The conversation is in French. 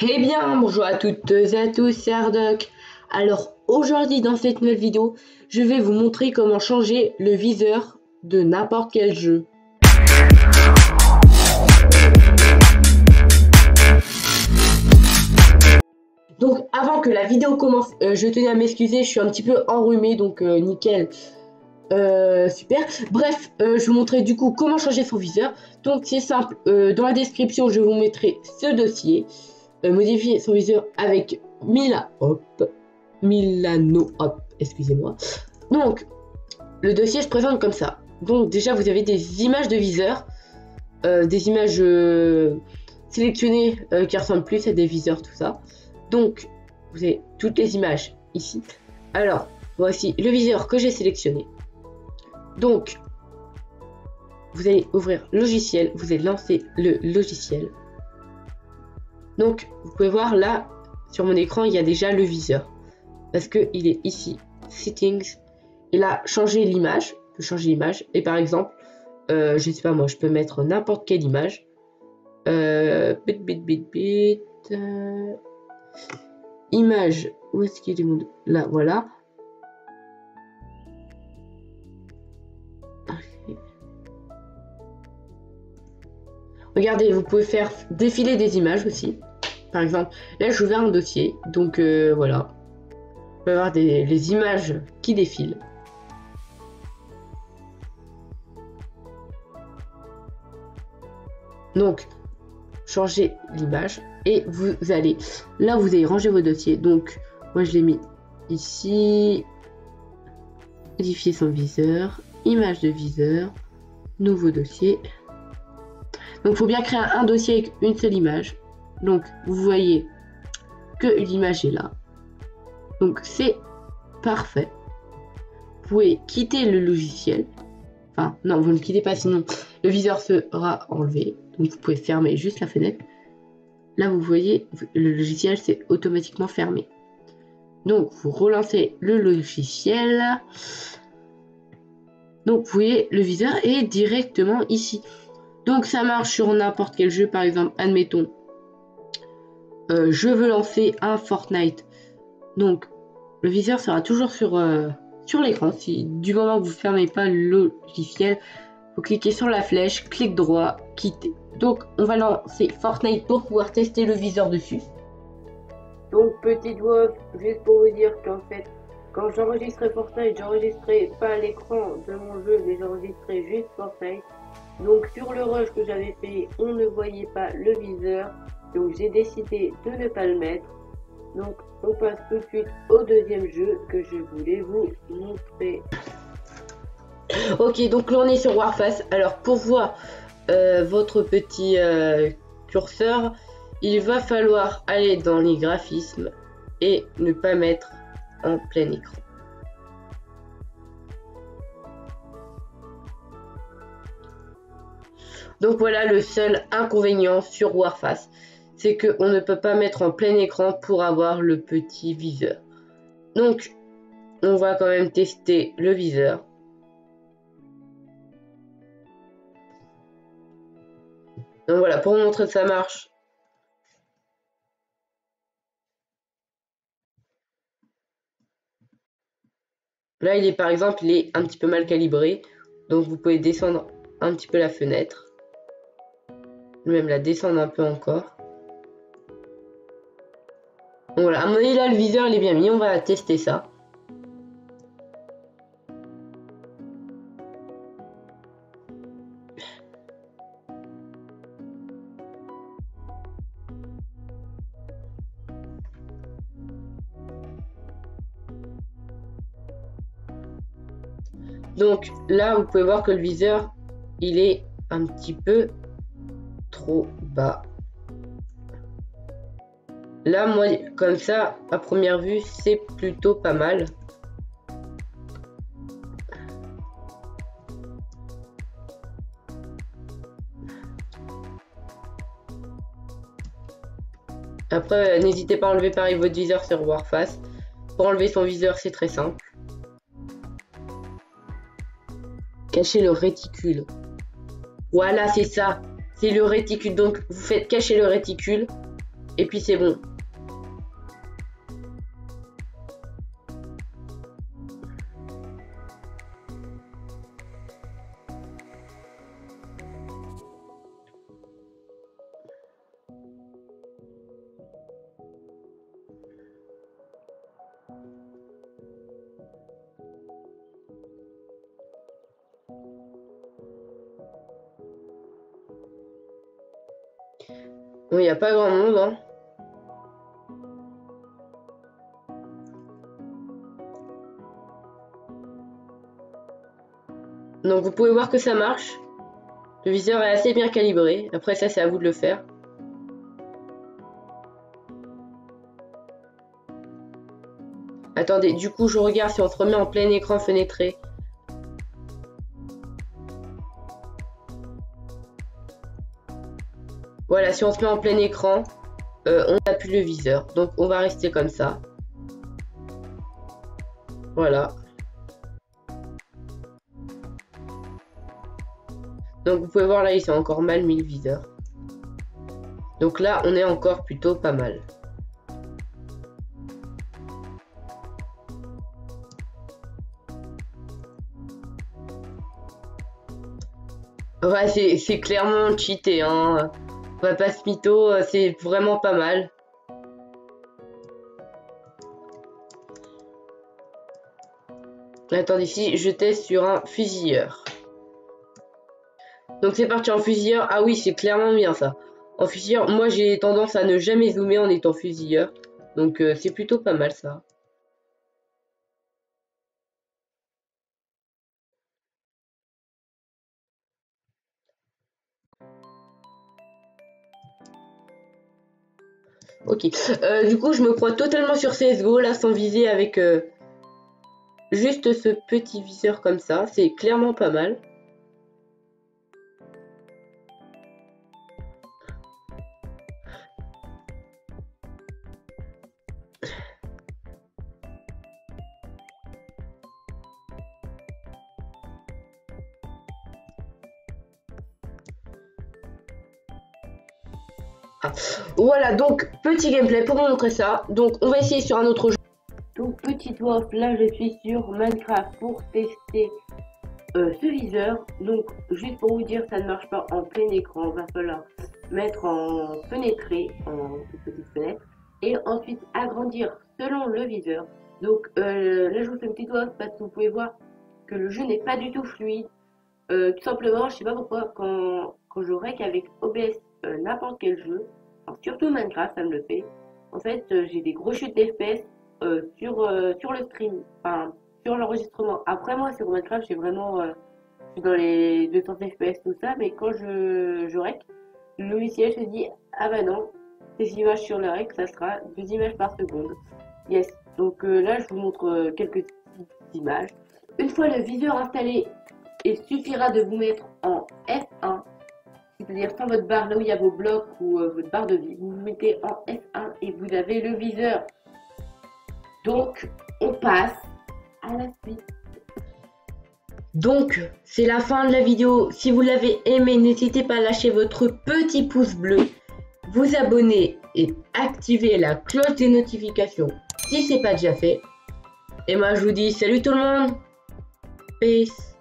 Eh bien, bonjour à toutes et à tous, c'est Hardoc. Alors, aujourd'hui, dans cette nouvelle vidéo, je vais vous montrer comment changer le viseur de n'importe quel jeu. Donc, avant que la vidéo commence, je tenais à m'excuser, je suis un petit peu enrhumé, donc nickel. Super. Bref, je vais vous montrer du coup comment changer son viseur. Donc, c'est simple, dans la description, je vous mettrai ce dossier. Modifier son viseur avec Milano Hop, excusez-moi. Donc, le dossier se présente comme ça. Donc, déjà, vous avez des images de viseur, des images sélectionnées qui ressemblent plus à des viseurs, tout ça. Donc, vous avez toutes les images ici. Alors, voici le viseur que j'ai sélectionné. Donc, vous allez ouvrir logiciel, vous allez lancer le logiciel. Donc, vous pouvez voir là, sur mon écran, il y a déjà le viseur. Parce qu'il est ici, Settings. Il a changé l'image. Je peux changer l'image. Et par exemple, je sais pas moi, je peux mettre n'importe quelle image. Image. Où est-ce qu'il est mon... Là, voilà. Okay. Regardez, vous pouvez faire défiler des images aussi. Par exemple, là j'ai ouvert un dossier, donc voilà. On peut avoir les images qui défilent. Donc, changer l'image et vous allez, là vous allez ranger vos dossiers. Donc, moi je l'ai mis ici. Modifier son viseur, image de viseur, nouveau dossier. Donc, il faut bien créer un dossier avec une seule image. Donc, vous voyez que l'image est là. Donc, c'est parfait. Vous pouvez quitter le logiciel. Enfin, non, vous ne quittez pas, sinon le viseur sera enlevé. Donc, vous pouvez fermer juste la fenêtre. Là, vous voyez, le logiciel s'est automatiquement fermé. Donc, vous relancez le logiciel. Donc, vous voyez, le viseur est directement ici. Donc, ça marche sur n'importe quel jeu. Par exemple, admettons, je veux lancer un Fortnite. Donc, le viseur sera toujours sur l'écran. Si du moment que vous ne fermez pas le logiciel, vous cliquez sur la flèche, clic droit, quitter. Donc, on va lancer Fortnite pour pouvoir tester le viseur dessus. Donc, petite voix, juste pour vous dire qu'en fait, quand j'enregistrais Fortnite, j'enregistrais pas l'écran de mon jeu, mais j'enregistrais juste Fortnite. Donc, sur le rush que j'avais fait, on ne voyait pas le viseur. Donc j'ai décidé de ne pas le mettre. Donc on passe tout de suite au deuxième jeu que je voulais vous montrer. Ok, donc là on est sur Warface. Alors pour voir votre petit curseur, il va falloir aller dans les graphismes et ne pas mettre en plein écran. Donc voilà le seul inconvénient sur Warface. C'est qu'on ne peut pas mettre en plein écran pour avoir le petit viseur. Donc, on va quand même tester le viseur. Donc voilà, pour vous montrer que ça marche. Là, il est par exemple, il est un petit peu mal calibré. Donc, vous pouvez descendre un petit peu la fenêtre. Même la descendre un peu encore. Voilà, à mon avis là le viseur il est bien mis, on va tester ça. Donc là vous pouvez voir que le viseur il est un petit peu trop bas. Là, moi, comme ça, à première vue, c'est plutôt pas mal. Après, n'hésitez pas à enlever pareil votre viseur sur Warface. Pour enlever son viseur, c'est très simple. Cacher le réticule. Voilà, c'est ça. C'est le réticule. Donc, vous faites cacher le réticule. Et puis c'est bon. Bon, il n'y a pas grand monde, hein. Donc vous pouvez voir que ça marche. Le viseur est assez bien calibré. Après ça, c'est à vous de le faire. Attendez, du coup, je regarde si on se remet en plein écran fenêtré. Voilà, si on se met en plein écran, on n'a plus le viseur. Donc on va rester comme ça. Voilà. Donc vous pouvez voir là, il s'est encore mal mis le viseur. Donc là, on est encore plutôt pas mal. Ouais, c'est clairement cheaté, hein. On va pas se mytho, c'est vraiment pas mal. Attendez, ici, je teste sur un fusilleur. Donc c'est parti en fusilleur. Ah oui, c'est clairement bien ça. En fusilleur, moi j'ai tendance à ne jamais zoomer en étant fusilleur. Donc c'est plutôt pas mal ça. Ok. Du coup, je me crois totalement sur CSGO là, sans viser avec juste ce petit viseur comme ça. C'est clairement pas mal. Ah. Voilà, donc petit gameplay pour vous montrer ça. Donc on va essayer sur un autre jeu. Donc petite voix off, là je suis sur Minecraft pour tester ce viseur. Donc juste pour vous dire, ça ne marche pas en plein écran. Va falloir mettre en fenêtré, en petite fenêtre, et ensuite agrandir selon le viseur. Donc là je vous fais une petite voix off parce que vous pouvez voir que le jeu n'est pas du tout fluide. Tout simplement, je sais pas pourquoi, quand je rec avec OBS n'importe quel jeu, alors surtout Minecraft, ça me le fait. En fait, j'ai des gros chutes d'FPS sur le stream, enfin sur l'enregistrement. Après moi, sur Minecraft, j'ai vraiment, je suis dans les 200 FPS tout ça, mais quand je rec, le logiciel se dit ah bah non, ces images sur le rec, ça sera 2 images par seconde. Yes. Donc là, je vous montre quelques petites images. Une fois le viseur installé, il suffira de vous mettre en F1, c'est-à-dire sans votre barre là où il y a vos blocs ou votre barre de vie. Vous vous mettez en F1 et vous avez le viseur. Donc, on passe à la suite. Donc, c'est la fin de la vidéo. Si vous l'avez aimé, n'hésitez pas à lâcher votre petit pouce bleu, vous abonner et activer la cloche des notifications si ce n'est pas déjà fait. Et moi, je vous dis salut tout le monde. Peace.